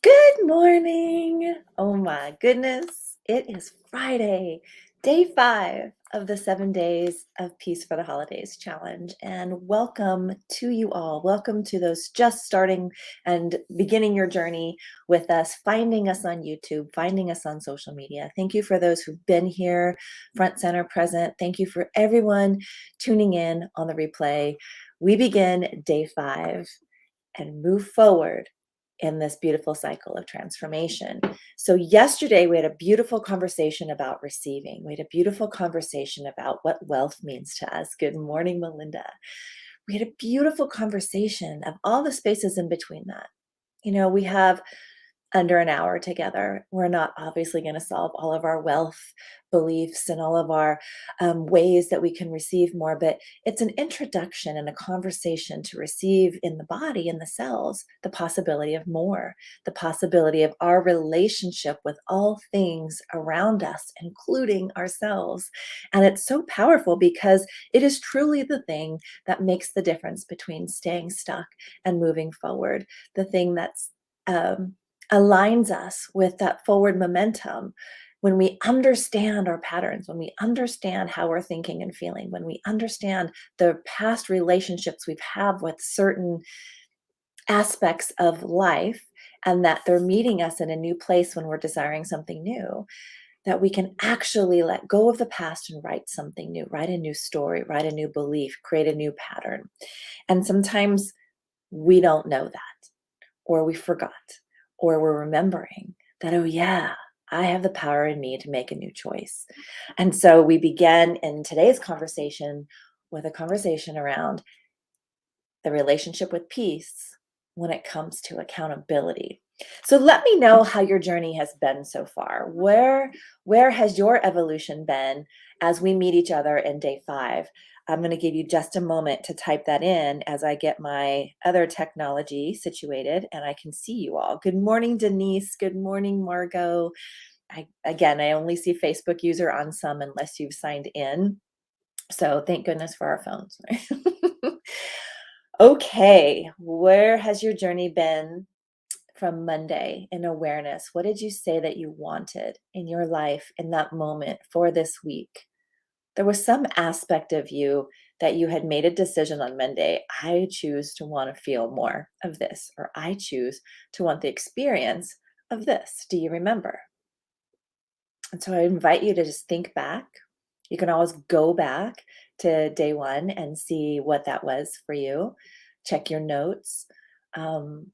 Good morning. Oh my goodness. It is Friday, day 5 of the 7 Days of Peace for the Holidays challenge. And welcome to you all. Welcome to those just starting and beginning your journey with us, finding us on YouTube, finding us on social media. Thank you for those who've been here, front, center, present. Thank you for everyone tuning in on the replay. We begin day 5 and move forward in this beautiful cycle of transformation. So, yesterday we had a beautiful conversation about receiving. We had a beautiful conversation about what wealth means to us. Good morning, Melinda. We had a beautiful conversation of all the spaces in between that. We have under an hour together. We're not obviously going to solve all of our wealth beliefs and all of our ways that we can receive more, but it's an introduction and a conversation to receive in the body, in the cells, the possibility of more, the possibility of our relationship with all things around us, including ourselves. And it's so powerful because it is truly the thing that makes the difference between staying stuck and moving forward, the thing that's aligns us with that forward momentum. When we understand our patterns, when we understand how we're thinking and feeling, when we understand the past relationships we've had with certain aspects of life, and that they're meeting us in a new place when we're desiring something new, that we can actually let go of the past and write something new, write a new story, write a new belief, create a new pattern. And sometimes we don't know that, or we forgot, or we're remembering that, oh, yeah, I have the power in me to make a new choice. And so we began in today's conversation with a conversation around the relationship with peace when it comes to accountability. So let me know how your journey has been so far. Where has your evolution been as we meet each other in day 5? I'm going to give you just a moment to type that in as I get my other technology situated and I can see you all. Good morning, Denise. Good morning, Margot. I only see Facebook user on some unless you've signed in. So thank goodness for our phones. Right? Okay, where has your journey been from Monday in awareness? What did you say that you wanted in your life in that moment for this week? There was some aspect of you that you had made a decision on Monday. I choose to want to feel more of this, or I choose to want the experience of this. Do you remember? And so I invite you to just think back. You can always go back to day 1 and see what that was for you. Check your notes. Um,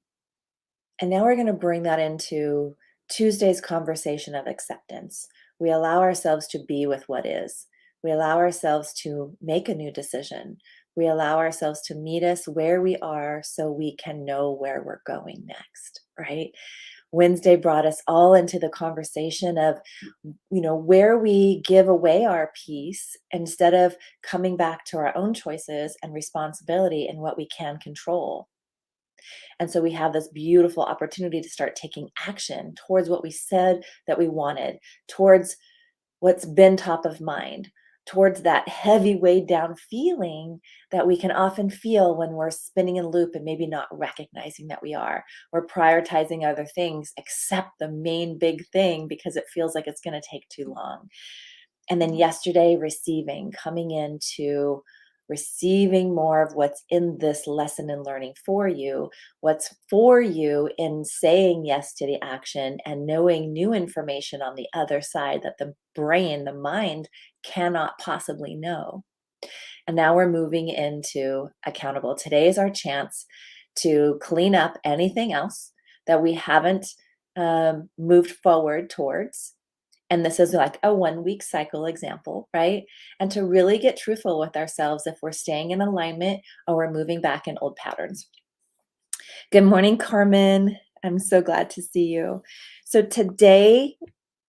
and now we're going to bring that into Tuesday's conversation of acceptance. We allow ourselves to be with what is. We allow ourselves to make a new decision. We allow ourselves to meet us where we are so we can know where we're going next, right? Wednesday brought us all into the conversation of, where we give away our peace instead of coming back to our own choices and responsibility and what we can control. And so we have this beautiful opportunity to start taking action towards what we said that we wanted, towards what's been top of mind, towards that heavy weighed down feeling that we can often feel when we're spinning in a loop and maybe not recognizing that we are. We're prioritizing other things except the main big thing because it feels like it's going to take too long. And then yesterday, coming into receiving more of what's in this lesson and learning for you, what's for you in saying yes to the action and knowing new information on the other side that the brain, the mind cannot possibly know. And now we're moving into accountable. Today is our chance to clean up anything else that we haven't moved forward towards, and this is like a 1 week cycle example, right? And to really get truthful with ourselves if we're staying in alignment or we're moving back in old patterns. Good morning, Carmen. I'm so glad to see you. So today,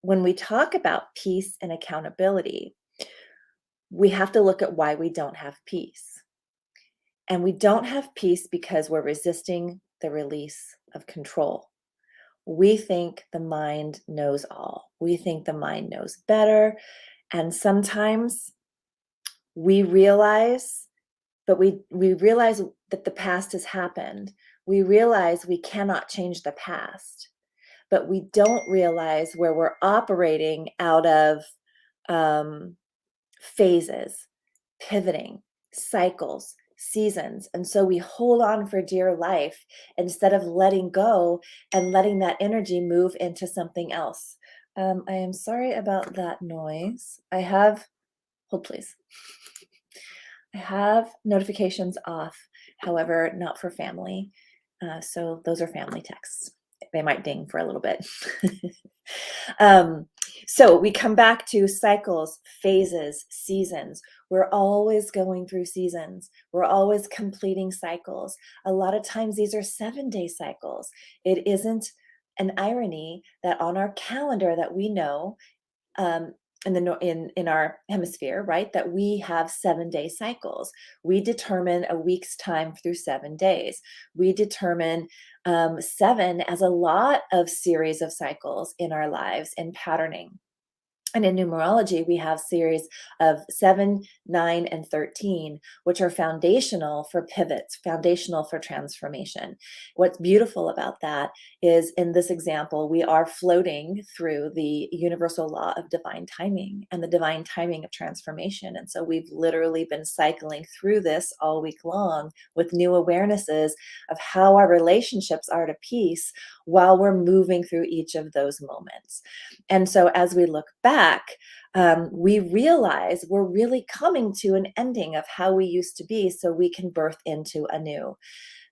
when we talk about peace and accountability, we have to look at why we don't have peace. And we don't have peace because we're resisting the release of control. We think the mind knows all. We think the mind knows better. And sometimes we realize, but we realize that the past has happened. We realize we cannot change the past. but we don't realize where we're operating out of phases, pivoting, cycles, seasons. And so we hold on for dear life instead of letting go and letting that energy move into something else. I am sorry about that noise. Hold please. I have notifications off, however, not for family. So those are family texts. They might ding for a little bit. um, so we come back to cycles, phases, seasons. We're always going through seasons. We're always completing cycles. A lot of times these are 7-day cycles. It isn't an irony that on our calendar that we know, um, in our hemisphere, right? That we have 7-day cycles. We determine a week's time through 7 days. We determine 7 as a lot of series of cycles in our lives in patterning. And in numerology, we have series of 7, 9, and 13, which are foundational for pivots, foundational for transformation. What's beautiful about that is in this example, we are floating through the universal law of divine timing and the divine timing of transformation. And so we've literally been cycling through this all week long with new awarenesses of how our relationships are to peace while we're moving through each of those moments. And so as we look back, we realize we're really coming to an ending of how we used to be so we can birth into a new.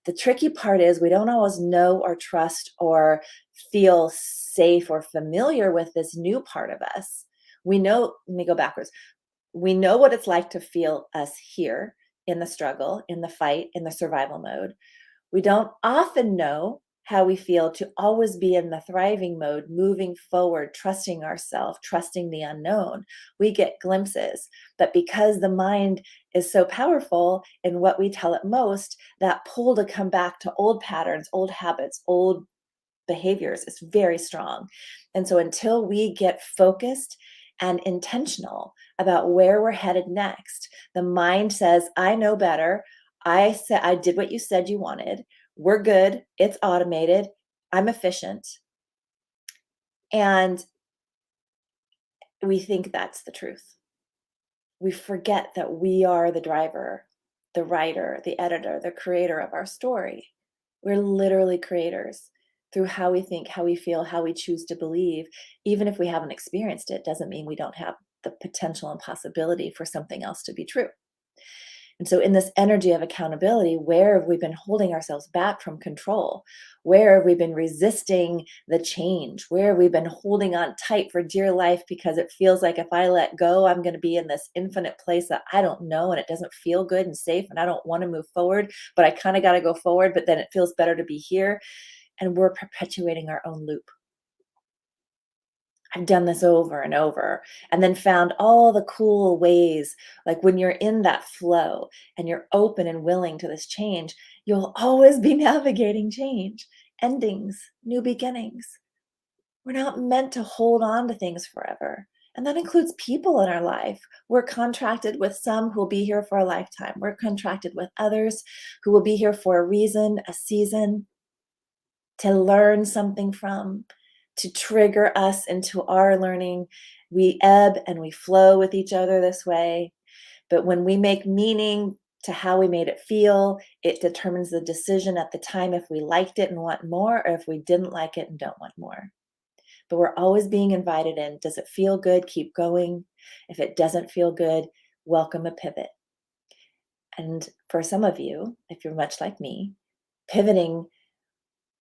The tricky part is we don't always know or trust or feel safe or familiar with this new part of us. We know, let me go backwards. We know what it's like to feel us here in the struggle, in the fight, in the survival mode. We don't often know how we feel to always be in the thriving mode, moving forward, trusting ourselves, trusting the unknown. We get glimpses, but because the mind is so powerful in what we tell it most, that pull to come back to old patterns, old habits, old behaviors is very strong. And so until we get focused and intentional about where we're headed next, the mind says, I know better. I did what you said you wanted. We're good. It's automated. I'm efficient. And we think that's the truth. We forget that we are the driver, the writer, the editor, the creator of our story. We're literally creators through how we think, how we feel, how we choose to believe. Even if we haven't experienced it, doesn't mean we don't have the potential and possibility for something else to be true. And so, in this energy of accountability, where have we been holding ourselves back from control? Where have we been resisting the change? Where have we been holding on tight for dear life because it feels like if I let go, I'm going to be in this infinite place that I don't know and it doesn't feel good and safe and I don't want to move forward, but I kind of got to go forward, but then it feels better to be here. And we're perpetuating our own loop. I've done this over and over and then found all the cool ways. Like when you're in that flow and you're open and willing to this change, you'll always be navigating change, endings, new beginnings. We're not meant to hold on to things forever. And that includes people in our life. We're contracted with some who will be here for a lifetime. We're contracted with others who will be here for a reason, a season, to learn something from, to trigger us into our learning. We ebb and we flow with each other this way. But when we make meaning to how we made it feel, it determines the decision at the time if we liked it and want more, or if we didn't like it and don't want more. But we're always being invited in. Does it feel good? Keep going. If it doesn't feel good, welcome a pivot. And for some of you, if you're much like me, pivoting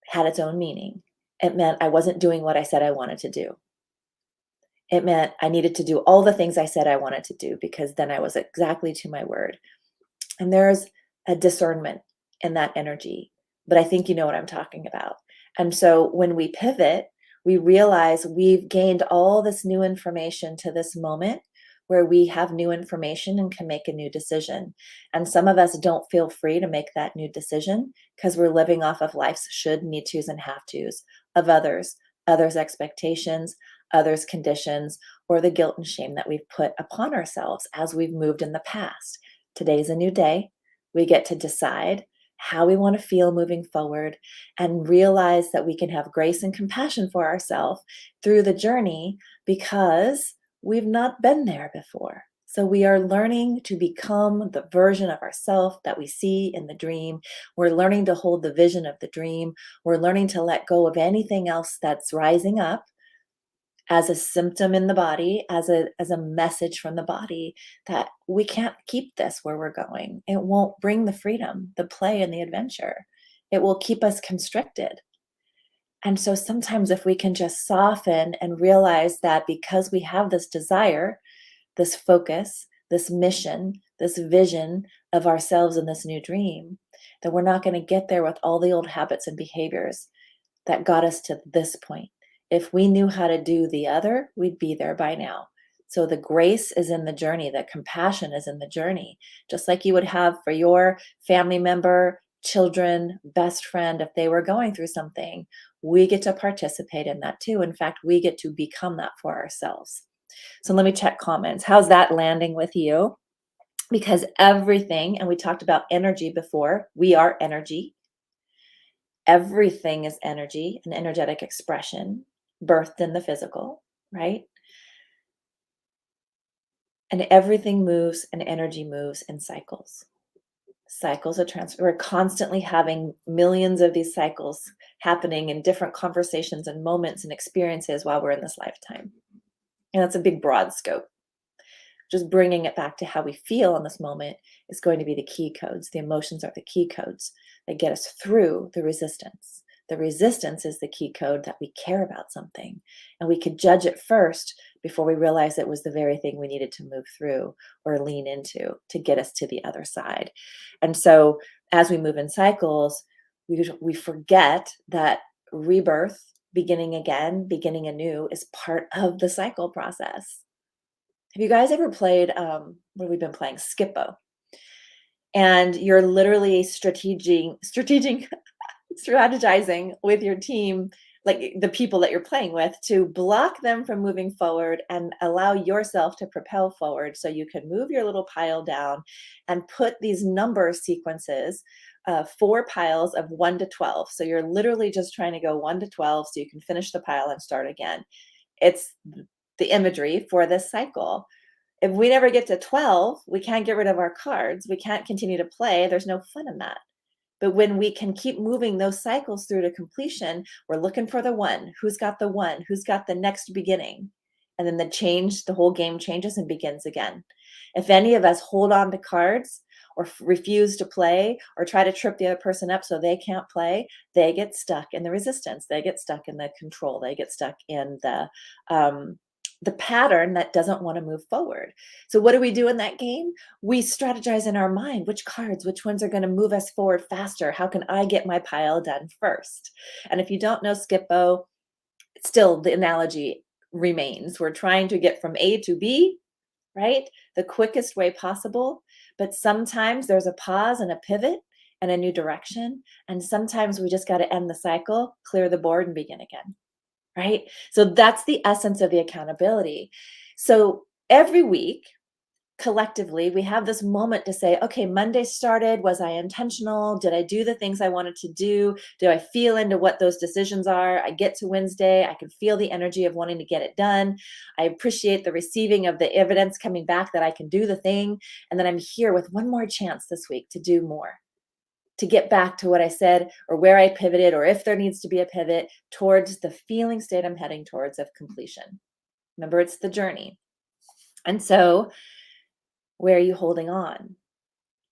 had its own meaning. It meant I wasn't doing what I said I wanted to do. It meant I needed to do all the things I said I wanted to do because then I was exactly to my word. And there's a discernment in that energy, but I think you know what I'm talking about. And so when we pivot, we realize we've gained all this new information to this moment where we have new information and can make a new decision. And some of us don't feel free to make that new decision because we're living off of life's should, need tos, and have tos of others' expectations, others' conditions, or the guilt and shame that we've put upon ourselves as we've moved in the past. Today's a new day. We get to decide how we want to feel moving forward, and realize that we can have grace and compassion for ourselves through the journey because we've not been there before. So we are learning to become the version of ourselves that we see in the dream. We're learning to hold the vision of the dream. We're learning to let go of anything else that's rising up as a symptom in the body, as a message from the body that we can't keep this where we're going. It won't bring the freedom, the play, and the adventure. It will keep us constricted. And so sometimes if we can just soften and realize that because we have this desire, this focus, this mission, this vision of ourselves in this new dream, that we're not going to get there with all the old habits and behaviors that got us to this point. If we knew how to do the other, we'd be there by now. So the grace is in the journey, the compassion is in the journey, just like you would have for your family member, children, best friend, if they were going through something. We get to participate in that too. In fact, we get to become that for ourselves. So let me check comments. How's that landing with you? Because everything, and we talked about energy before, we are energy. Everything is energy, an energetic expression, birthed in the physical, right? And everything moves and energy moves in cycles. Cycles of transfer. We're constantly having millions of these cycles happening in different conversations and moments and experiences while we're in this lifetime. And that's a big, broad scope. Just bringing it back to how we feel in this moment is going to be the key codes. The emotions are the key codes that get us through the resistance. The resistance is the key code that we care about something, and we could judge it first before we realize it was the very thing we needed to move through or lean into to get us to the other side. And so as we move in cycles, we forget that rebirth, beginning again, beginning anew, is part of the cycle process. Have you guys ever played, what have we been playing? Skippo. And you're literally strategizing with your team, like the people that you're playing with, to block them from moving forward and allow yourself to propel forward so you can move your little pile down and put these number sequences, 4 piles of 1 to 12. So you're literally just trying to go 1 to 12 so you can finish the pile and start again. It's the imagery for this cycle. If we never get to 12, we can't get rid of our cards. We can't continue to play. There's no fun in that. But when we can keep moving those cycles through to completion, we're looking for the one. Who's got the one? Who's got the next beginning? And then the whole game changes and begins again. If any of us hold on to cards or refuse to play or try to trip the other person up so they can't play, they get stuck in the resistance. They get stuck in the control. They get stuck in the pattern that doesn't want to move forward. So what do we do in that game? We strategize in our mind, which cards, which ones are going to move us forward faster? How can I get my pile done first? And if you don't know Skippo, still the analogy remains. We're trying to get from A to B, right? The quickest way possible. But sometimes there's a pause and a pivot and a new direction. And sometimes we just got to end the cycle, clear the board, and begin again. Right? So that's the essence of the accountability. So every week, collectively, we have this moment to say, okay, Monday started. Was I intentional? Did I do the things I wanted to do? Do I feel into what those decisions are? I get to Wednesday. I can feel the energy of wanting to get it done. I appreciate the receiving of the evidence coming back that I can do the thing. And then I'm here with one more chance this week to do more, to get back to what I said or where I pivoted, or if there needs to be a pivot towards the feeling state I'm heading towards of completion. Remember, it's the journey. And so, where are you holding on?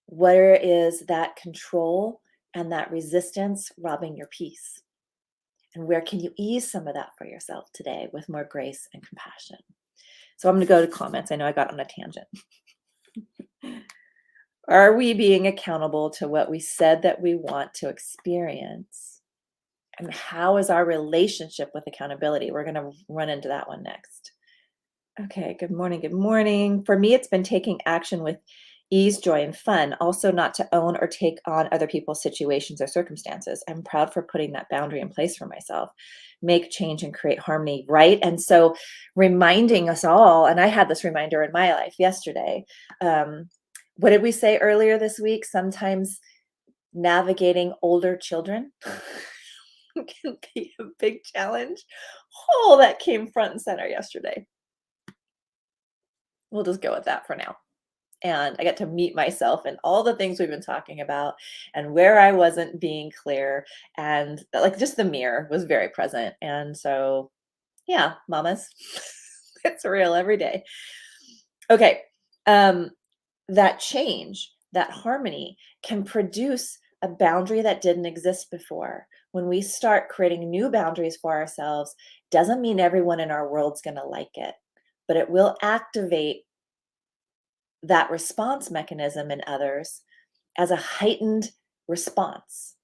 Where is that control and that resistance robbing your peace? And where can you ease some of that for yourself today with more grace and compassion? So I'm going to go to comments. I know I got on a tangent. Are we being accountable to what we said that we want to experience? And how is our relationship with accountability? We're going to run into that one next. Okay, good morning. Good morning. For me, it's been taking action with ease, joy, and fun. Also, not to own or take on other people's situations or circumstances. I'm proud for putting that boundary in place for myself. Make change and create harmony, right? And so, reminding us all, and I had this reminder in my life yesterday. What did we say earlier this week? Sometimes navigating older children can be a big challenge. Oh, that came front and center yesterday. We'll just go with that for now. And I got to meet myself and all the things we've been talking about and where I wasn't being clear. And like just the mirror was very present. And so, yeah, mamas, it's real every day. Okay. Um, that change, that harmony can produce a boundary that didn't exist before. When we start creating new boundaries for ourselves, doesn't mean everyone in our world's going to like it, but it will activate that response mechanism in others as a heightened response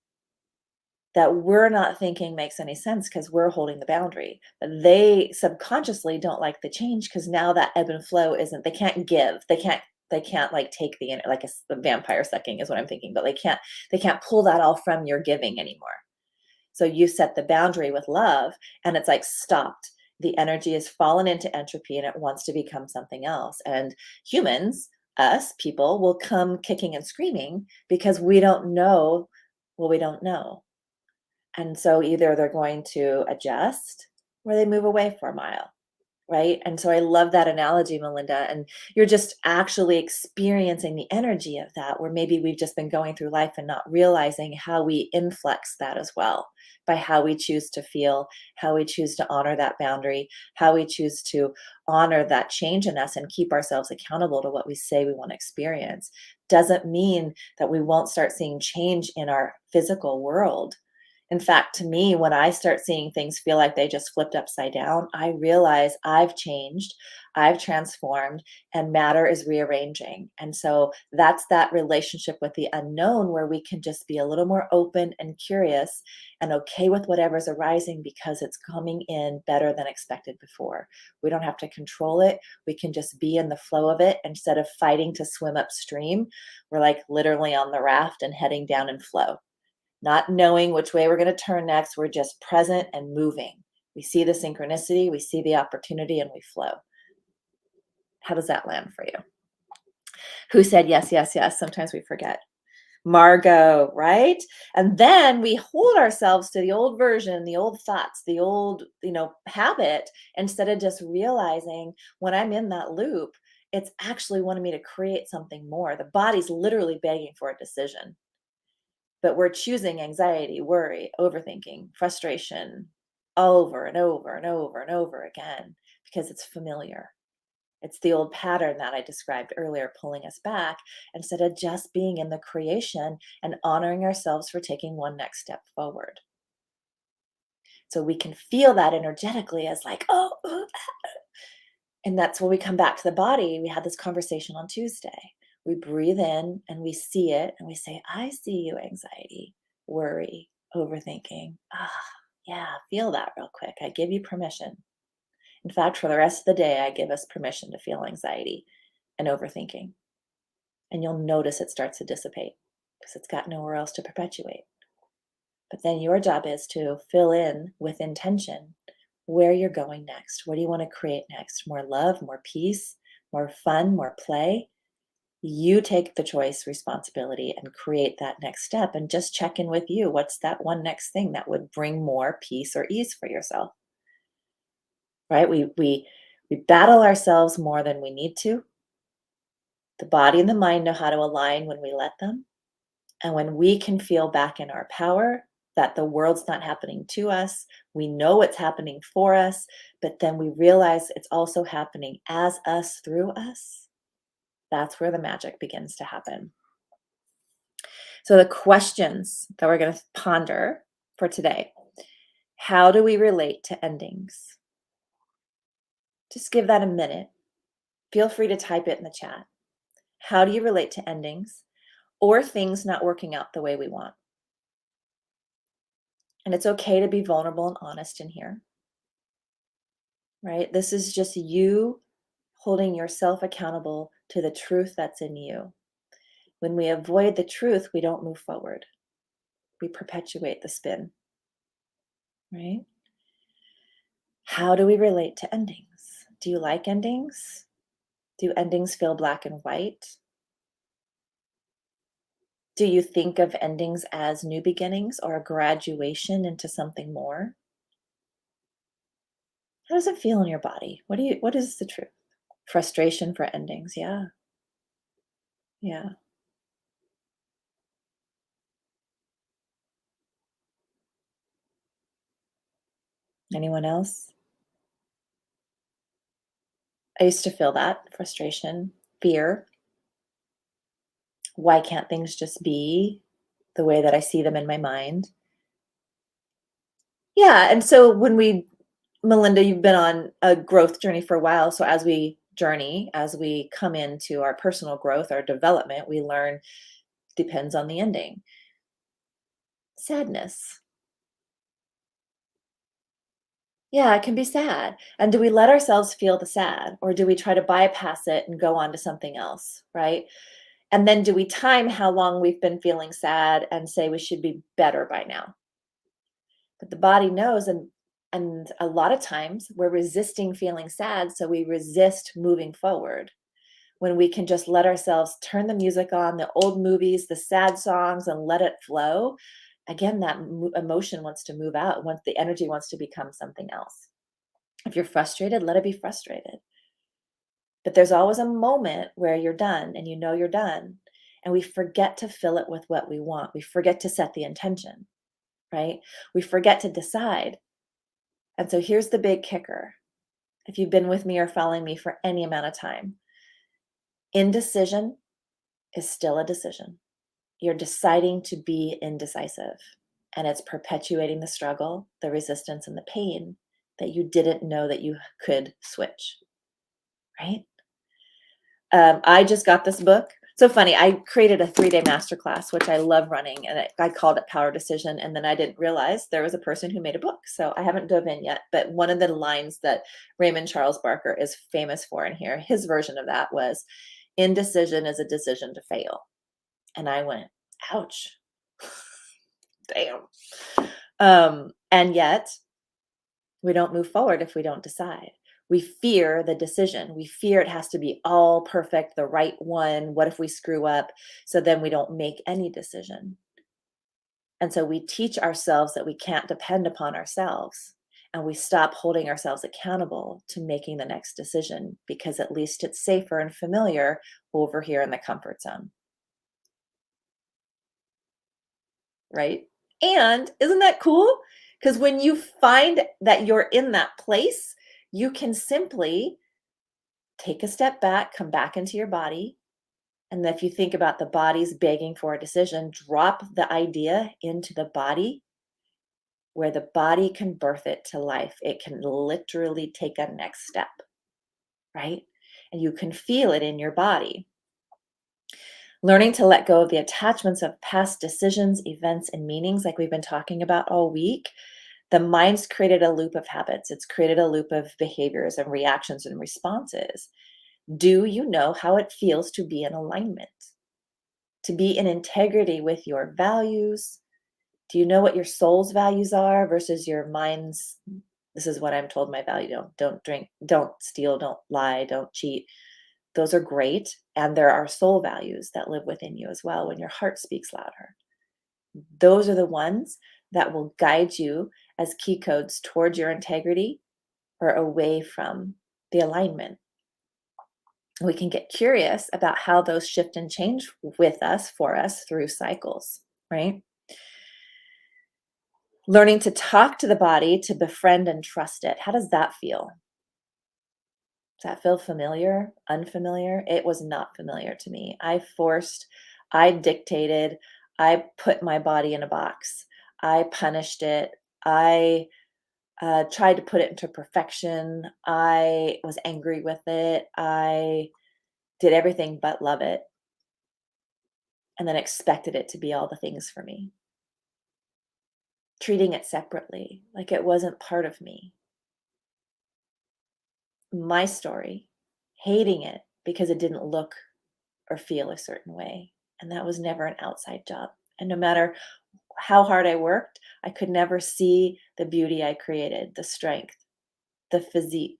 that we're not thinking makes any sense because we're holding the boundary. But they subconsciously don't like the change because now that ebb and flow isn't, they can't give. They can't like take the like a vampire sucking is what I'm thinking, but they can't pull that all from your giving anymore. So you set the boundary with love and it's like stopped. The energy has fallen into entropy and it wants to become something else. And humans, us people, will come kicking and screaming because we don't know what we don't know. And so either they're going to adjust or they move away for a mile, right? And so I love that analogy, Melinda. And you're just actually experiencing the energy of that, where maybe we've just been going through life and not realizing how we influx that as well by how we choose to feel, how we choose to honor that boundary, how we choose to honor that change in us and keep ourselves accountable to what we say we want to experience. Doesn't mean that we won't start seeing change in our physical world. In fact, to me, when I start seeing things feel like they just flipped upside down, I realize I've changed, I've transformed, and matter is rearranging. And so that's that relationship with the unknown where we can just be a little more open and curious and okay with whatever's arising because it's coming in better than expected before. We don't have to control it. We can just be in the flow of it instead of fighting to swim upstream. We're like literally on the raft and heading down in flow, not knowing which way we're going to turn next. We're just present and moving. We see the synchronicity, we see the opportunity, and we flow. How does that land for you? Who said yes, yes, yes? Sometimes we forget. Margot, right? And then we hold ourselves to the old version, the old thoughts, the old, habit, instead of just realizing when I'm in that loop, it's actually wanting me to create something more. The body's literally begging for a decision. But we're choosing anxiety, worry, overthinking, frustration over and over and over and over again because it's familiar. It's the old pattern that I described earlier, pulling us back instead of just being in the creation and honoring ourselves for taking one next step forward. So we can feel that energetically as like, oh, and that's when we come back to the body. We had this conversation on Tuesday. We breathe in and we see it and we say, I see you, anxiety, worry, overthinking. Ah, yeah, feel that real quick. I give you permission. In fact, for the rest of the day, I give us permission to feel anxiety and overthinking. And you'll notice it starts to dissipate because it's got nowhere else to perpetuate. But then your job is to fill in with intention where you're going next. What do you want to create next? More love, more peace, more fun, more play. You take the choice, responsibility, and create that next step. And just check in with you. What's that one next thing that would bring more peace or ease for yourself? Right? We battle ourselves more than we need to. The body and the mind know how to align when we let them. And when we can feel back in our power, that the world's not happening to us, we know it's happening for us, but then we realize it's also happening as us, through us. That's where the magic begins to happen. So, the questions that we're going to ponder for today: how do we relate to endings? Just give that a minute. Feel free to type it in the chat. How do you relate to endings or things not working out the way we want? And it's okay to be vulnerable and honest in here, right? This is just you holding yourself accountable to the truth that's in you. When we avoid the truth, we don't move forward. We perpetuate the spin, right? How do we relate to endings? Do you like endings? Do endings feel black and white? Do you think of endings as new beginnings or a graduation into something more? How does it feel in your body? What is the truth? Frustration for endings. Yeah. Yeah. Anyone else? I used to feel that frustration, fear. Why can't things just be the way that I see them in my mind? Yeah, and so when we Melinda, you've been on a growth journey for a while, so as we journey, as we come into our personal growth, our development, we learn depends on the ending. Sadness. Yeah, it can be sad. And do we let ourselves feel the sad or do we try to bypass it and go on to something else, right? And then do we time how long we've been feeling sad and say we should be better by now? But the body knows, and a lot of times we're resisting feeling sad, so we resist moving forward. When we can just let ourselves turn the music on, the old movies, the sad songs, and let it flow, again, that emotion wants to move out, once the energy wants to become something else. If you're frustrated, let it be frustrated. But there's always a moment where you're done and you know you're done. And we forget to fill it with what we want. We forget to set the intention, right? We forget to decide. And so here's the big kicker. If you've been with me or following me for any amount of time, indecision is still a decision. You're deciding to be indecisive, and it's perpetuating the struggle, the resistance, and the pain that you didn't know that you could switch, right? I just got this book. So funny, I created a 3-day masterclass, which I love running, and I called it Power Decision, and then I didn't realize there was a person who made a book, so I haven't dove in yet, but one of the lines that Raymond Charles Barker is famous for in here, his version of that was, "Indecision is a decision to fail." And I went, "Ouch." Damn. And yet we don't move forward if we don't decide. We fear the decision. We fear it has to be all perfect, the right one. What if we screw up? So then we don't make any decision. And so we teach ourselves that we can't depend upon ourselves. And we stop holding ourselves accountable to making the next decision because at least it's safer and familiar over here in the comfort zone. Right? And isn't that cool? Because when you find that you're in that place, you can simply take a step back, come back into your body. And if you think about the body's begging for a decision, drop the idea into the body where the body can birth it to life. It can literally take a next step, right? And you can feel it in your body. Learning to let go of the attachments of past decisions, events, and meanings, like we've been talking about all week, the mind's created a loop of habits. It's created a loop of behaviors and reactions and responses. Do you know how it feels to be in alignment? To be in integrity with your values? Do you know what your soul's values are versus your mind's? This is what I'm told my value. Don't drink, don't steal, don't lie, don't cheat. Those are great. And there are soul values that live within you as well when your heart speaks louder. Those are the ones that will guide you as key codes towards your integrity or away from the alignment. We can get curious about how those shift and change with us, for us through cycles, right? Learning to talk to the body, to befriend and trust it. How does that feel? Does that feel familiar? Unfamiliar? It was not familiar to me. I dictated, I put my body in a box. I punished it. I tried to put it into perfection. I was angry with it. I did everything but love it and then expected it to be all the things for me. Treating it separately, like it wasn't part of me. My story, hating it because it didn't look or feel a certain way. And that was never an outside job. And no matter how hard I worked, I could never see the beauty I created, the strength, the physique,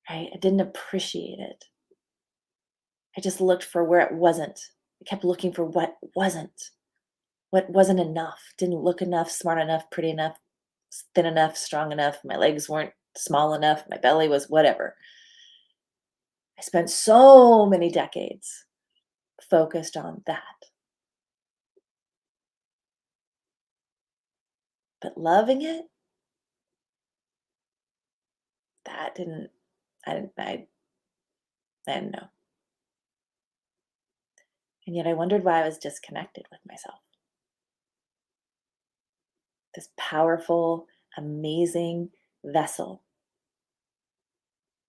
right? I didn't appreciate it. I just looked for where it wasn't I kept looking for what wasn't enough, didn't look enough, smart enough, pretty enough, thin enough, strong enough. My legs weren't small enough. My belly was whatever. I spent so many decades focused on that. But loving it, that didn't, I didn't know. And yet I wondered why I was disconnected with myself. This powerful, amazing vessel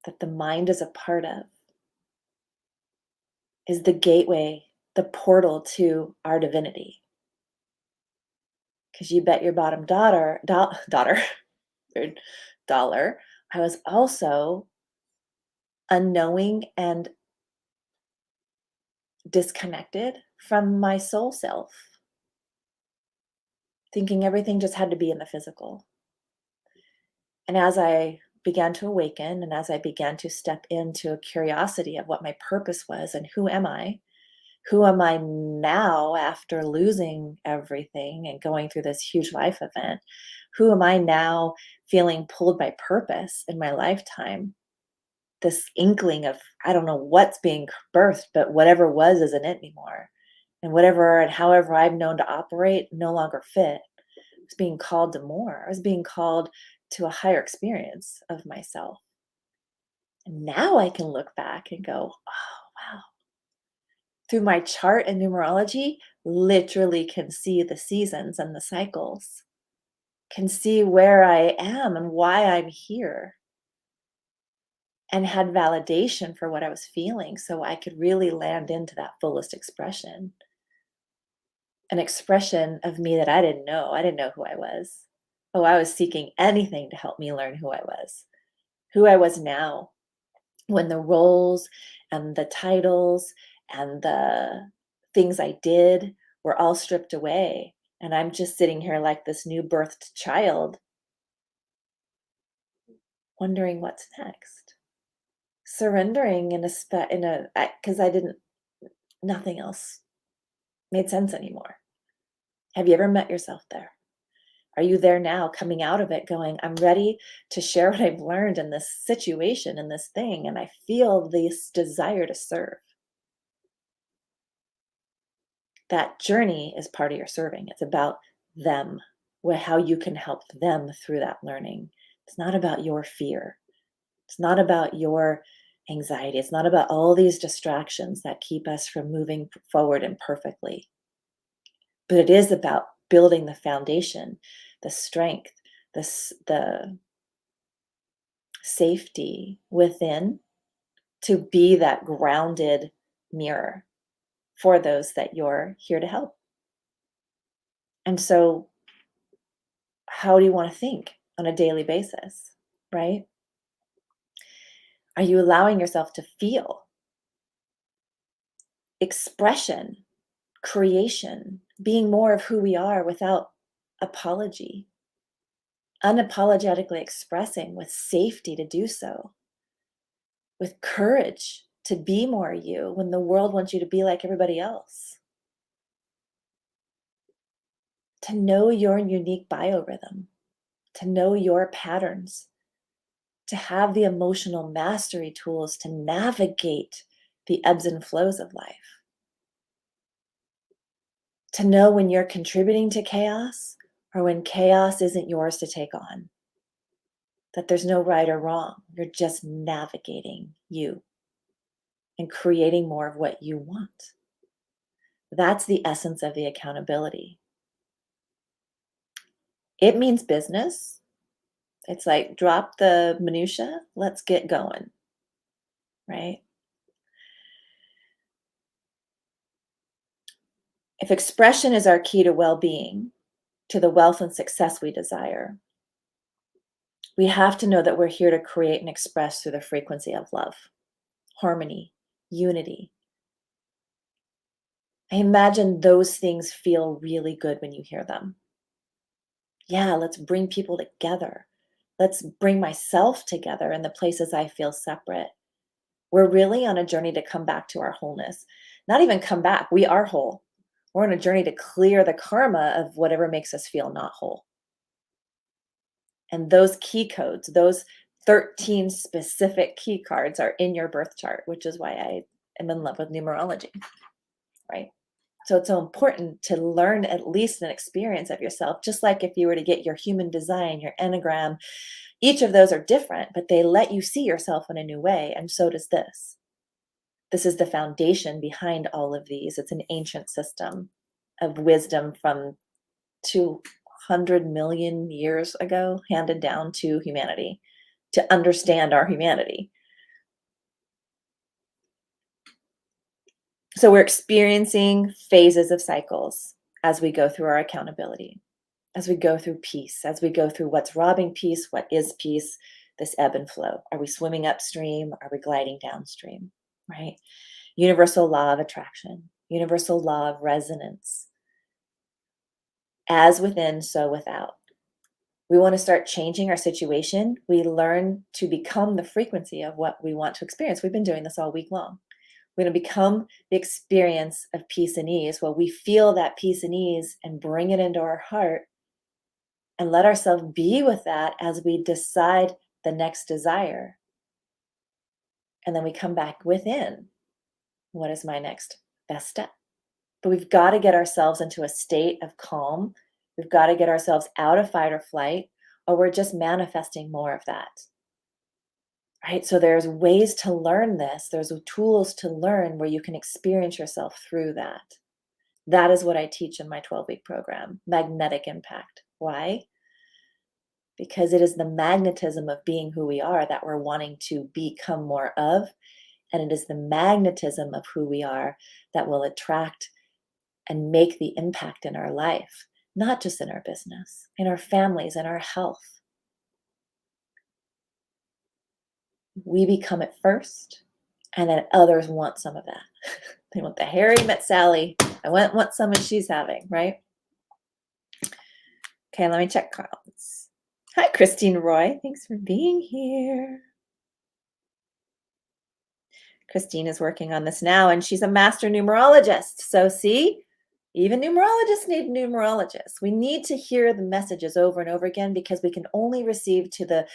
that the mind is a part of is the gateway, the portal to our divinity. Because you bet your bottom daughter, or dollar, I was also unknowing and disconnected from my soul self, thinking everything just had to be in the physical. And as I began to awaken and as I began to step into a curiosity of what my purpose was and who am I? Who am I now after losing everything and going through this huge life event? Who am I now feeling pulled by purpose in my lifetime? This inkling of, I don't know what's being birthed, but whatever was isn't it anymore. And whatever and however I've known to operate no longer fit. I was being called to more. I was being called to a higher experience of myself. And now I can look back and go, oh, wow. Through my chart and numerology, literally can see the seasons and the cycles, can see where I am and why I'm here, and had validation for what I was feeling so I could really land into that fullest expression. An expression of me that I didn't know. I didn't know who I was. Oh, I was seeking anything to help me learn who I was now, when the roles and the titles and the things I did were all stripped away. And I'm just sitting here like this new birthed child, wondering what's next. Surrendering because I didn't, nothing else made sense anymore. Have you ever met yourself there? Are you there now, coming out of it, going, I'm ready to share what I've learned in this situation, in this thing, and I feel this desire to serve? That journey is part of your serving. It's about them, how you can help them through that learning. It's not about your fear. It's not about your anxiety. It's not about all these distractions that keep us from moving forward imperfectly. But it is about building the foundation, the strength, the safety within, to be that grounded mirror for those that you're here to help. And so, how do you want to think on a daily basis, right? Are you allowing yourself to feel expression, creation, being more of who we are without apology, unapologetically expressing with safety to do so, with courage to be more you when the world wants you to be like everybody else, to know your unique biorhythm, to know your patterns, to have the emotional mastery tools to navigate the ebbs and flows of life, to know when you're contributing to chaos or when chaos isn't yours to take on, that there's no right or wrong. You're just navigating you and creating more of what you want. That's the essence of the accountability. It means business. It's like, drop the minutia, let's get going, right? If expression is our key to well-being, to the wealth and success we desire, we have to know that we're here to create and express through the frequency of love, harmony, unity. I imagine those things feel really good when you hear them. Yeah, let's bring people together. Let's bring myself together in the places I feel separate. We're really on a journey to come back to our wholeness, not even come back. We are whole. We're on a journey to clear the karma of whatever makes us feel not whole. And those key codes, those 13 specific key cards are in your birth chart, which is why I am in love with numerology, right? So it's so important to learn at least an experience of yourself, just like if you were to get your human design, your Enneagram, each of those are different, but they let you see yourself in a new way. And so does this. This is the foundation behind all of these. It's an ancient system of wisdom from 200 million years ago, handed down to humanity to understand our humanity. So we're experiencing phases of cycles as we go through our accountability, as we go through peace, as we go through what's robbing peace, what is peace, this ebb and flow. Are we swimming upstream? Are we gliding downstream? Right? Universal law of attraction, universal law of resonance. As within, so without. We want to start changing our situation. We learn to become the frequency of what we want to experience. We've been doing this all week long. We're going to become the experience of peace and ease. Well, we feel that peace and ease and bring it into our heart and let ourselves be with that as we decide the next desire. And then we come back within. What is my next best step? But we've got to get ourselves into a state of calm. We've got to get ourselves out of fight or flight, or we're just manifesting more of that. Right? So there's ways to learn this. There's tools to learn where you can experience yourself through that. That is what I teach in my 12-week program, Magnetic Impact. Why? Because it is the magnetism of being who we are that we're wanting to become more of. And it is the magnetism of who we are that will attract and make the impact in our life, not just in our business, in our families, in our health. We become it first, and then others want some of that. They want the Harry met Sally. I want some as she's having, right? Okay, let me check cards. Hi, Christine Roy. Thanks for being here. Christine is working on this now, and she's a master numerologist. So see, even numerologists need numerologists. We need to hear the messages over and over again because we can only receive to the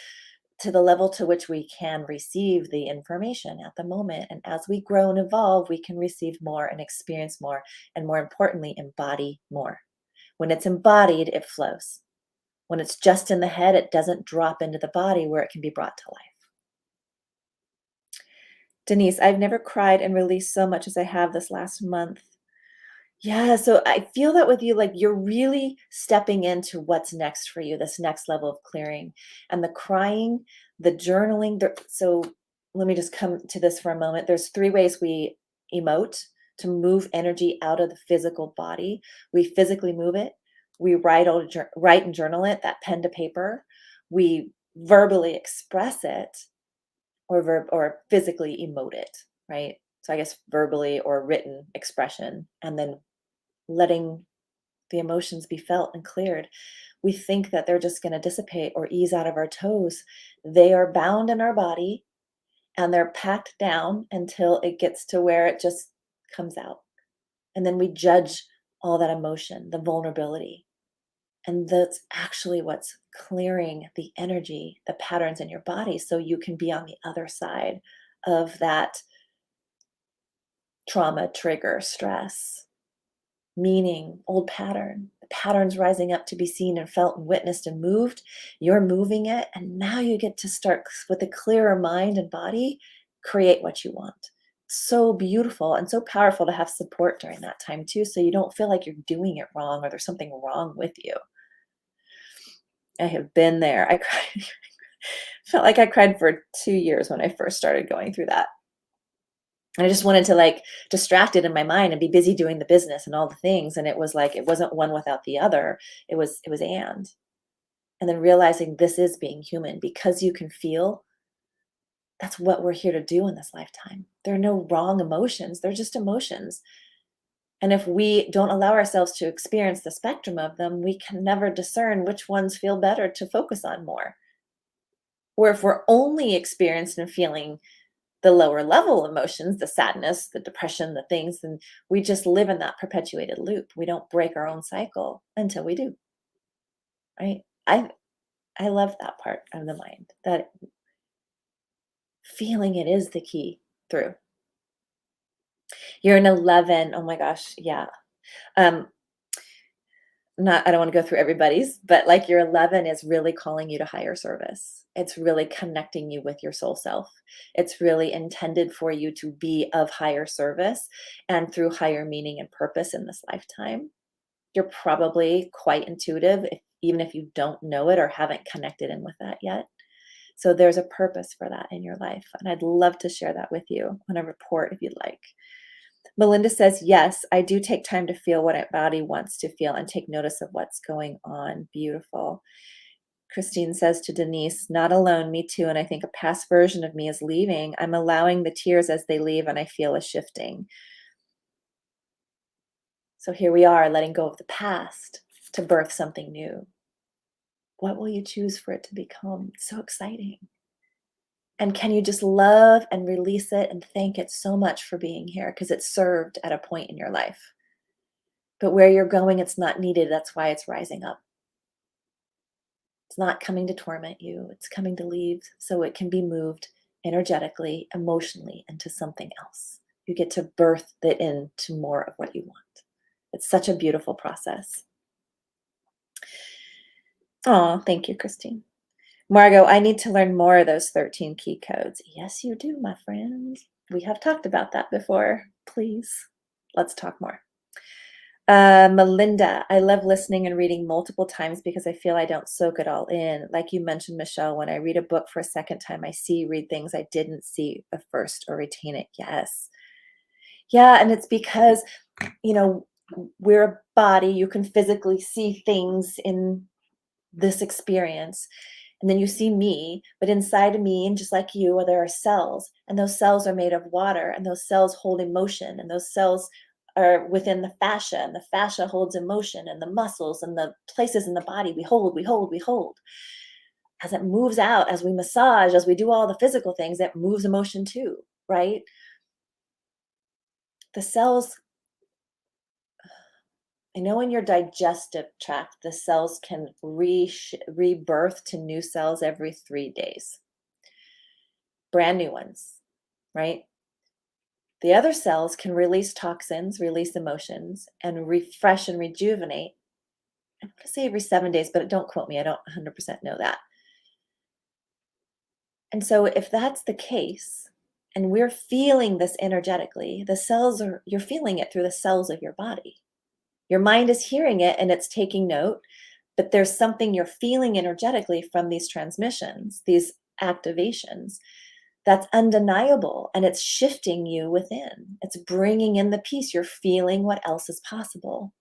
level to which we can receive the information at the moment. And as we grow and evolve, we can receive more and experience more, and more importantly, embody more. When it's embodied, it flows. When it's just in the head, it doesn't drop into the body where it can be brought to life. Denise, I've never cried and released so much as I have this last month. Yeah, so I feel that with you, like you're really stepping into what's next for you, this next level of clearing. And the crying, the journaling. So let me just come to this for a moment. There's 3 ways we emote to move energy out of the physical body. We physically move it. We write and journal it, that pen to paper. We verbally express it, or physically emote it, right? So I guess verbally or written expression, and then letting the emotions be felt and cleared. We think that they're just going to dissipate or ease out of our toes. They are bound in our body and they're packed down until it gets to where it just comes out. And then we judge all that emotion, the vulnerability. And that's actually what's clearing the energy, the patterns in your body, so you can be on the other side of that trauma, trigger, stress, meaning, old pattern. The pattern's rising up to be seen and felt and witnessed and moved. You're moving it. And now you get to start with a clearer mind and body, create what you want. So beautiful and so powerful to have support during that time too. So you don't feel like you're doing it wrong or there's something wrong with you. I have been there. I cried, felt like I cried for 2 years when I first started going through that. And I just wanted to like distract it in my mind and be busy doing the business and all the things. And it was like, it wasn't one without the other. It was and then realizing this is being human because you can feel. That's what we're here to do in this lifetime. There are no wrong emotions. They're just emotions. And if we don't allow ourselves to experience the spectrum of them, we can never discern which ones feel better to focus on more. Or if we're only experienced and feeling the lower level emotions, the sadness, the depression, the things, and we just live in that perpetuated loop. We don't break our own cycle until we do, right? I love that part of the mind, that feeling it is the key through. You're an 11. Oh my gosh, yeah. Um, not I don't want to go through everybody's, but like your 11 is really calling you to higher service. It's really connecting you with your soul self. It's really intended for you to be of higher service and through higher meaning and purpose in this lifetime. You're probably quite intuitive, even if you don't know it or haven't connected in with that yet. So there's a purpose for that in your life. And I'd love to share that with you on a report if you'd like. Melinda says, yes, I do take time to feel what my body wants to feel and take notice of what's going on. Beautiful. Christine says to Denise, not alone, me too. And I think a past version of me is leaving. I'm allowing the tears as they leave and I feel a shifting. So here we are, letting go of the past to birth something new. What will you choose for it to become? It's so exciting. And can you just love and release it and thank it so much for being here because it served at a point in your life. But where you're going, it's not needed. That's why it's rising up. It's not coming to torment you. It's coming to leave so it can be moved energetically, emotionally into something else. You get to birth it into more of what you want. It's such a beautiful process. Oh, thank you, Christine. Margot, I need to learn more of those 13 key codes. Yes, you do, my friend. We have talked about that before. Please, let's talk more. Melinda, I love listening and reading multiple times because I feel I don't soak it all in. Like you mentioned, Michelle, when I read a book for a second time, I read things I didn't see at first or retain it. Yes. Yeah, and it's because, you know, we're a body. You can physically see things in this experience. And then you see me, but inside of me, and just like you, there are cells, and those cells are made of water, and those cells hold emotion, and those cells are within the fascia, and the fascia holds emotion, and the muscles and the places in the body we hold, we hold, we hold. As it moves out, as we massage, as we do all the physical things, it moves emotion too, right? The cells, I know in your digestive tract, the cells can rebirth to new cells every 3 days, brand new ones, right? The other cells can release toxins, release emotions, and refresh and rejuvenate. I'm going to say every 7 days, but don't quote me. I don't 100% know that. And so if that's the case, and we're feeling this energetically, you're feeling it through the cells of your body. Your mind is hearing it and it's taking note, but there's something you're feeling energetically from these transmissions, these activations, that's undeniable, and it's shifting you within. It's bringing in the peace. You're feeling what else is possible.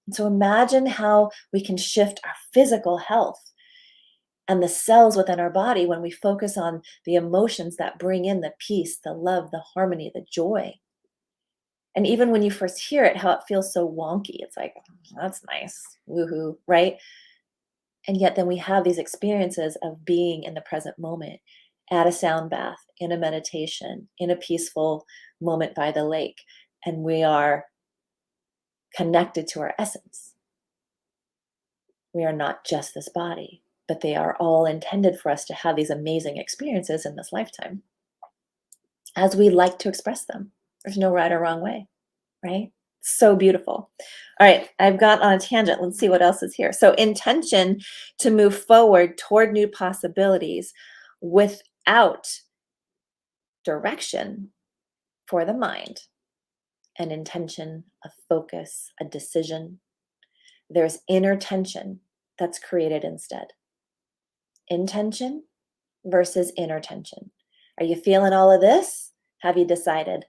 And so imagine how we can shift our physical health and the cells within our body when we focus on the emotions that bring in the peace, the love, the harmony, the joy. And even when you first hear it, how it feels so wonky. It's like, "Oh, that's nice, woohoo," right? And yet then we have these experiences of being in the present moment at a sound bath, in a meditation, in a peaceful moment by the lake. And we are connected to our essence. We are not just this body, but they are all intended for us to have these amazing experiences in this lifetime as we like to express them. There's no right or wrong way, right? So beautiful. All right, I've got on a tangent. Let's see what else is here. So, intention to move forward toward new possibilities without direction for the mind, an intention, a focus, a decision. There's inner tension that's created instead. Intention versus inner tension. Are you feeling all of this? Have you decided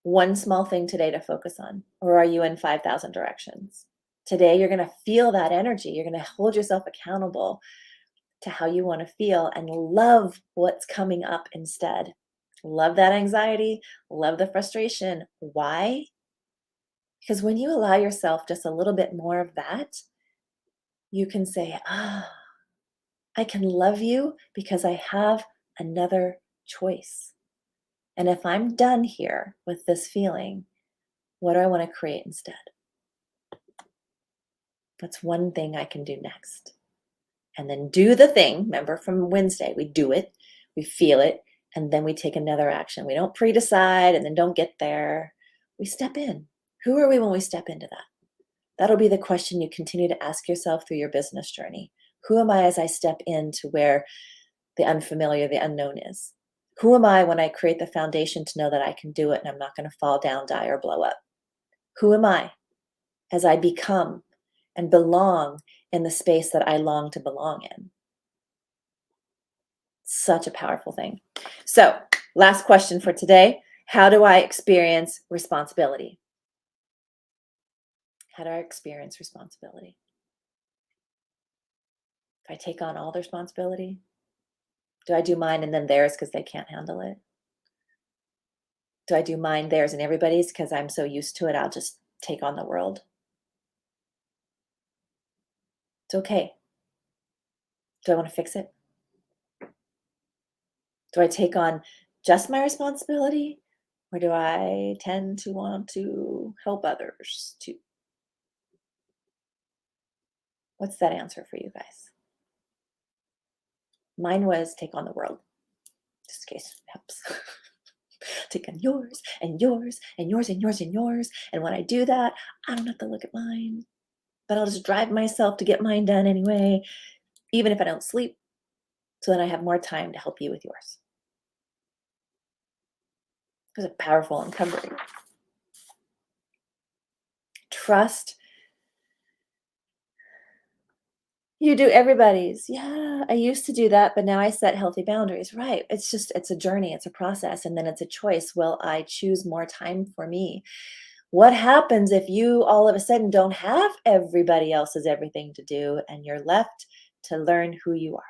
one small thing today to focus on? Or are you in 5,000 directions? Today, you're going to feel that energy. You're going to hold yourself accountable to how you want to feel and love what's coming up instead. Love that anxiety, love the frustration. Why? Because when you allow yourself just a little bit more of that, you can say, I can love you because I have another choice. And if I'm done here with this feeling, what do I want to create instead? What's one thing I can do next? And then do the thing. Remember from Wednesday, we do it, we feel it, and then we take another action. We don't pre-decide and then don't get there. We step in. Who are we when we step into that? That'll be the question you continue to ask yourself through your business journey. Who am I as I step into where the unfamiliar, the unknown is? Who am I when I create the foundation to know that I can do it and I'm not going to fall down, die, or blow up? Who am I as I become and belong in the space that I long to belong in? Such a powerful thing. So, last question for today. How do I experience responsibility? How do I experience responsibility? If I take on all the responsibility, do I do mine and then theirs because they can't handle it? Do I do mine, theirs, and everybody's because I'm so used to it, I'll just take on the world? It's okay. Do I want to fix it? Do I take on just my responsibility? Or do I tend to want to help others too? What's that answer for you guys? Mine was take on the world, just in case it helps. Take on yours and yours and yours and yours and yours. And when I do that, I don't have to look at mine, but I'll just drive myself to get mine done anyway, even if I don't sleep, so that I have more time to help you with yours. It was a powerful uncovering. Trust. You do everybody's. Yeah, I used to do that, but now I set healthy boundaries. Right. It's a journey, it's a process, and then it's a choice. Will I choose more time for me? What happens if you all of a sudden don't have everybody else's everything to do and you're left to learn who you are?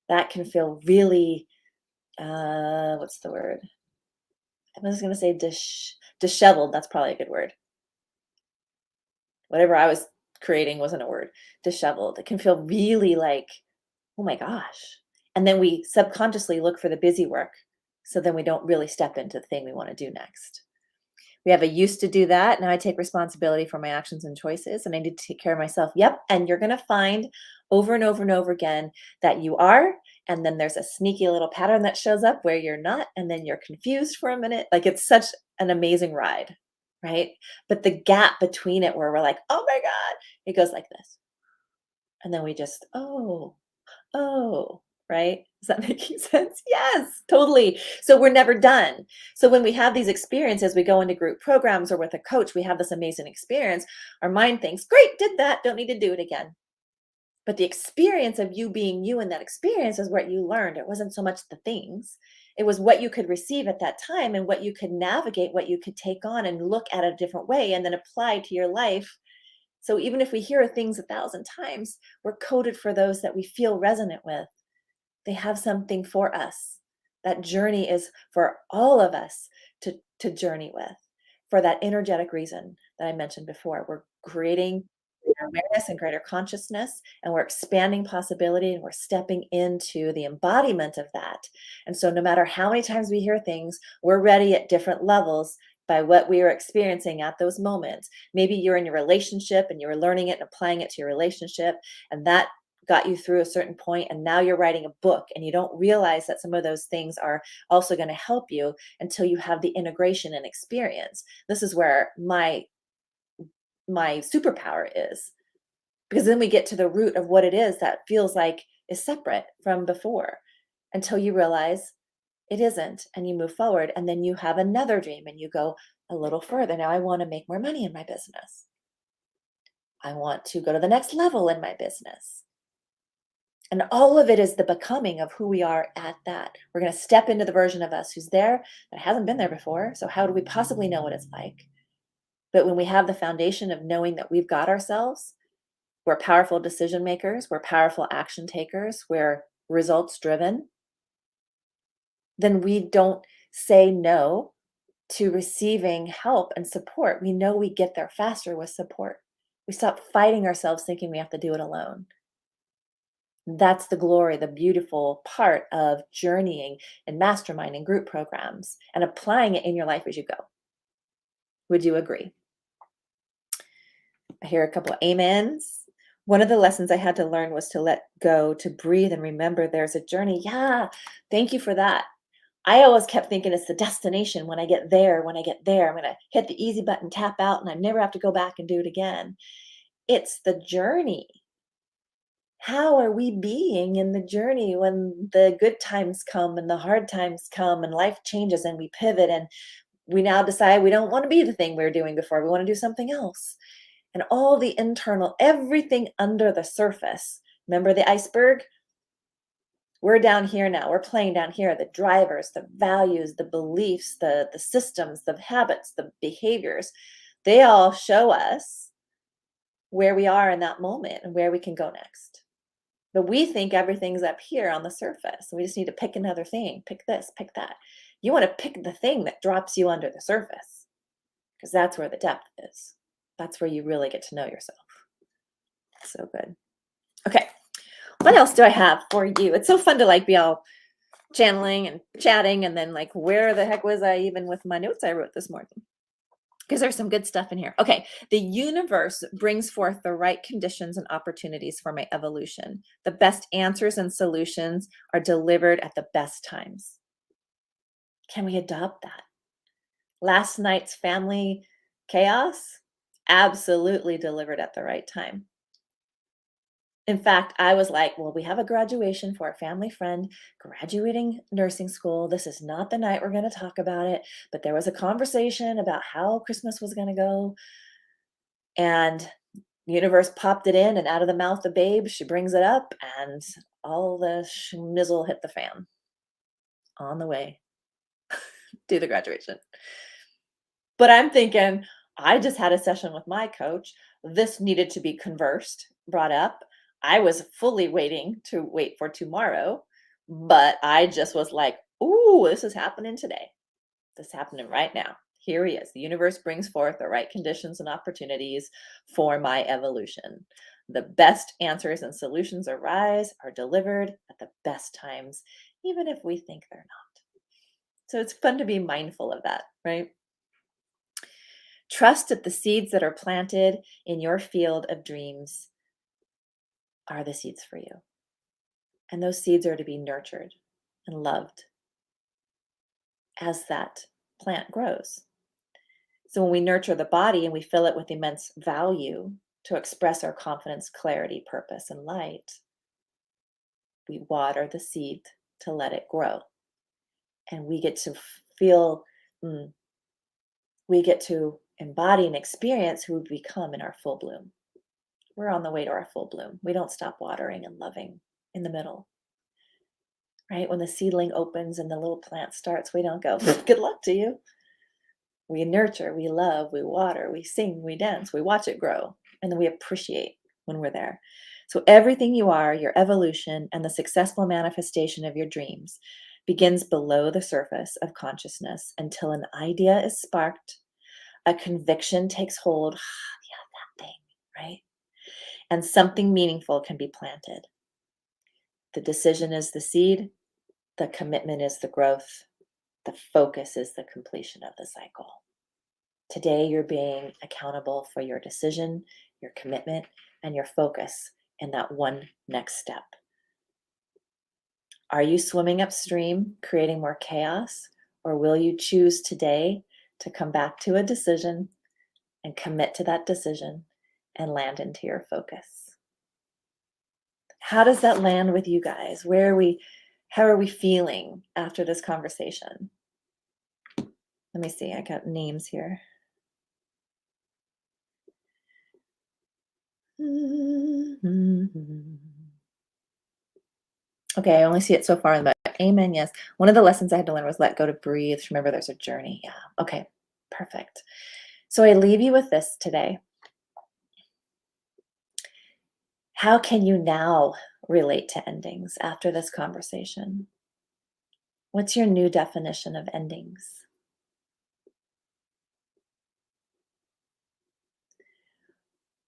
That can feel really, what's the word? I was going to say disheveled. That's probably a good word. Whatever I was creating wasn't a word. Disheveled. It can feel really like, oh my gosh. And then we subconsciously look for the busy work. So then we don't really step into the thing we want to do next. We have a used to do that. Now I take responsibility for my actions and choices, and I need to take care of myself. Yep. And you're going to find over and over and over again that you are. And then there's a sneaky little pattern that shows up where you're not. And then you're confused for a minute. Like it's such an amazing ride, right? But the gap between it where we're like, oh my God, it goes like this. And then we just, oh, right? Is that making sense? Yes, totally. So we're never done. So when we have these experiences, we go into group programs or with a coach, we have this amazing experience. Our mind thinks, great, did that, don't need to do it again. But the experience of you being you in that experience is what you learned. It wasn't so much the things, it was what you could receive at that time and what you could navigate, what you could take on and look at a different way and then apply to your life. So even if we hear things 1,000 times, we're coded for those that we feel resonant with. They have something for us. That journey is for all of us to journey with, for that energetic reason that I mentioned before. We're creating greater awareness and greater consciousness, and we're expanding possibility, and we're stepping into the embodiment of that. And so no matter how many times we hear things, we're ready at different levels by what we are experiencing at those moments. Maybe you're in your relationship and you're learning it and applying it to your relationship, and that got you through a certain point, and now you're writing a book and you don't realize that some of those things are also going to help you until you have the integration and experience. This is where my superpower is, because then we get to the root of what it is that feels like is separate from before, until you realize it isn't, and you move forward, and then you have another dream and you go a little further. Now I want to make more money in my business. I want to go to the next level in my business. And all of it is the becoming of who we are at that. We're going to step into the version of us who's there that hasn't been there before. So, how do we possibly know what it's like? But when we have the foundation of knowing that we've got ourselves, we're powerful decision makers, we're powerful action takers, we're results driven, then we don't say no to receiving help and support. We know we get there faster with support. We stop fighting ourselves thinking we have to do it alone. That's the glory, the beautiful part of journeying and mastermind and group programs and applying it in your life as you go. Would you agree? I hear a couple of amens. One of the lessons I had to learn was to let go, to breathe, and remember there's a journey. Yeah, thank you for that. I always kept thinking it's the destination. When I get there, I'm going to hit the easy button, tap out, and I never have to go back and do it again. It's the journey. How are we being in the journey when the good times come and the hard times come and life changes and we pivot and we now decide we don't want to be the thing we were doing before. We want to do something else. And all the internal, everything under the surface. Remember the iceberg? We're down here now. We're playing down here. The drivers, the values, the beliefs, the systems, the habits, the behaviors, they all show us where we are in that moment and where we can go next. But we think everything's up here on the surface. We just need to pick another thing, pick this, pick that. You want to pick the thing that drops you under the surface because that's where the depth is. That's where you really get to know yourself. So good. Okay. What else do I have for you? It's so fun to like be all channeling and chatting and then like, where the heck was I even with my notes I wrote this morning? Because there's some good stuff in here. Okay, the universe brings forth the right conditions and opportunities for my evolution. The best answers and solutions are delivered at the best times. Can we adopt that? Last night's family chaos, absolutely delivered at the right time. In fact, I was like, well, we have a graduation for a family friend graduating nursing school. This is not the night we're going to talk about it, but there was a conversation about how Christmas was going to go. And the universe popped it in, and out of the mouth of babe, she brings it up, and all the schmizzle hit the fan on the way to the graduation. But I'm thinking, I just had a session with my coach. This needed to be conversed, brought up. I was fully waiting to wait for tomorrow, but I just was like, ooh, this is happening today. This is happening right now. Here he is. The universe brings forth the right conditions and opportunities for my evolution. The best answers and solutions arise, are delivered at the best times, even if we think they're not. So it's fun to be mindful of that, right? Trust that the seeds that are planted in your field of dreams are the seeds for you. And those seeds are to be nurtured and loved as that plant grows. So when we nurture the body and we fill it with immense value to express our confidence, clarity, purpose, and light, we water the seed to let it grow. And we get to feel, we get to embody and experience who we become in our full bloom. We're on the way to our full bloom. We don't stop watering and loving in the middle. Right? When the seedling opens and the little plant starts, we don't go, good luck to you. We nurture, we love, we water, we sing, we dance, we watch it grow, and then we appreciate when we're there. So everything you are, your evolution, and the successful manifestation of your dreams begins below the surface of consciousness until an idea is sparked, a conviction takes hold, yeah, that thing, right? And something meaningful can be planted. The decision is the seed, the commitment is the growth, the focus is the completion of the cycle. Today, you're being accountable for your decision, your commitment, and your focus in that one next step. Are you swimming upstream, creating more chaos, or will you choose today to come back to a decision and commit to that decision and land into your focus? How does that land with you guys? How are we feeling after this conversation? Let me see, I got names here. Okay, I only see it so far, but amen, yes. One of the lessons I had to learn was let go to breathe. Remember, there's a journey. Yeah, okay, perfect. So I leave you with this today. How can you now relate to endings after this conversation? What's your new definition of endings?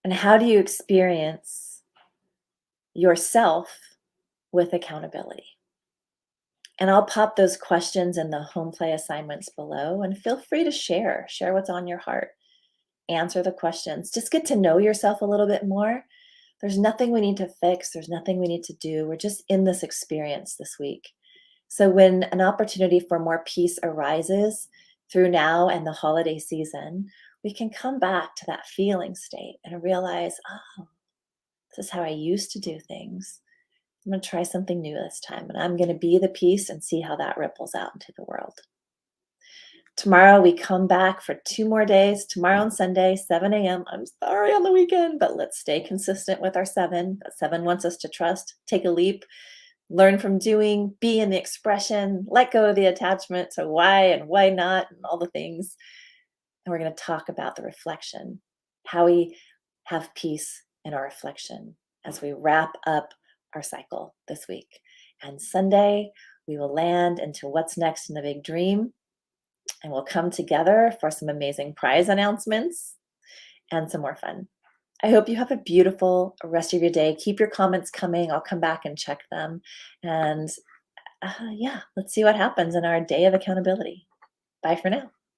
And how do you experience yourself with accountability? And I'll pop those questions in the home play assignments below, and feel free to share what's on your heart. Answer the questions. Just get to know yourself a little bit more. There's nothing we need to fix. There's nothing we need to do. We're just in this experience this week. So when an opportunity for more peace arises through now and the holiday season, we can come back to that feeling state and realize, oh, this is how I used to do things. I'm going to try something new this time, and I'm going to be the peace and see how that ripples out into the world. Tomorrow we come back for 2 more days. Tomorrow and Sunday, 7 a.m. I'm sorry on the weekend, but let's stay consistent with our 7. That 7 wants us to trust, take a leap, learn from doing, be in the expression, let go of the attachment to why and why not and all the things. And we're going to talk about the reflection, how we have peace in our reflection as we wrap up our cycle this week. And Sunday, we will land into what's next in the big dream, and we'll come together for some amazing prize announcements and some more fun. I hope you have a beautiful rest of your day. Keep your comments coming. I'll come back and check them. And yeah, let's see what happens in our day of accountability. Bye for now.